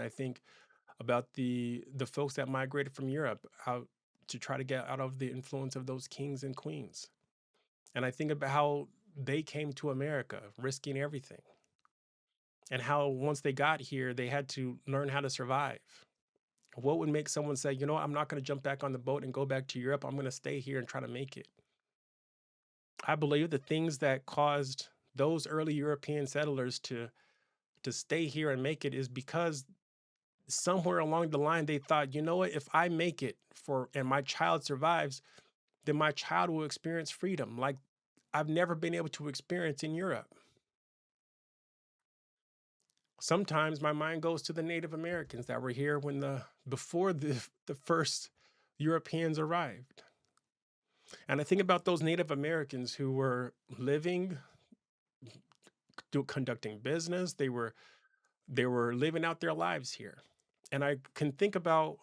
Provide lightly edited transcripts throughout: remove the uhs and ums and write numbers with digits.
I think about the folks that migrated from Europe out to try to get out of the influence of those kings and queens. And I think about how they came to America, risking everything, and how once they got here, they had to learn how to survive. What would make someone say, you know what, I'm not going to jump back on the boat and go back to Europe. I'm going to stay here and try to make it. I believe the things that caused those early European settlers to stay here and make it is because somewhere along the line they thought, you know what, if I make it for and my child survives, then my child will experience freedom like I've never been able to experience in Europe. Sometimes my mind goes to the Native Americans that were here when the before the first Europeans arrived. And I think about those Native Americans who were living, conducting business. They were living out their lives here. And I can think about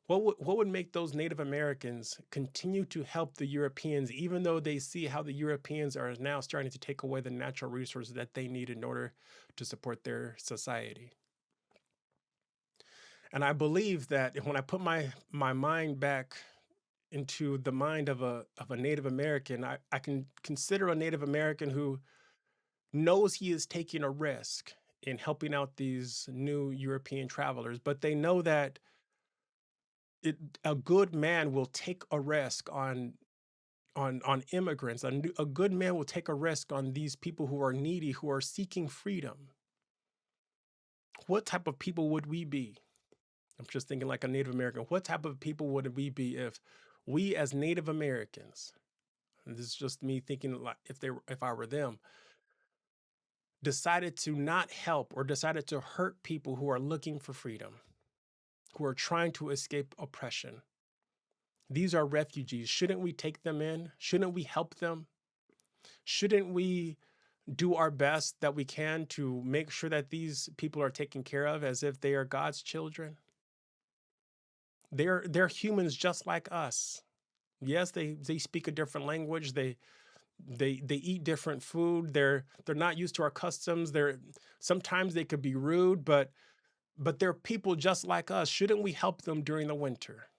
what would make those Native Americans continue to help the Europeans, even though they see how the Europeans are now starting to take away the natural resources that they need in order to support their society. And I believe that when I put my mind back into the mind of a Native American, I can consider a Native American who knows he is taking a risk in helping out these new European travelers, but they know that it, a good man will take a risk on immigrants. A good man will take a risk on these people who are needy, who are seeking freedom. What type of people would we be? I'm just thinking like a Native American. What type of people would we be if we as Native Americans, and this is just me thinking like if I were them, decided to not help or decided to hurt people who are looking for freedom, who are trying to escape oppression. These are refugees. Shouldn't we take them in? Shouldn't we help them? Shouldn't we do our best that we can to make sure that these people are taken care of as if they are God's children? They're humans just like us. Yes, they speak a different language. They eat different food. They're not used to our customs. They're sometimes they could be rude, but they're people just like us. Shouldn't we help them during the winter?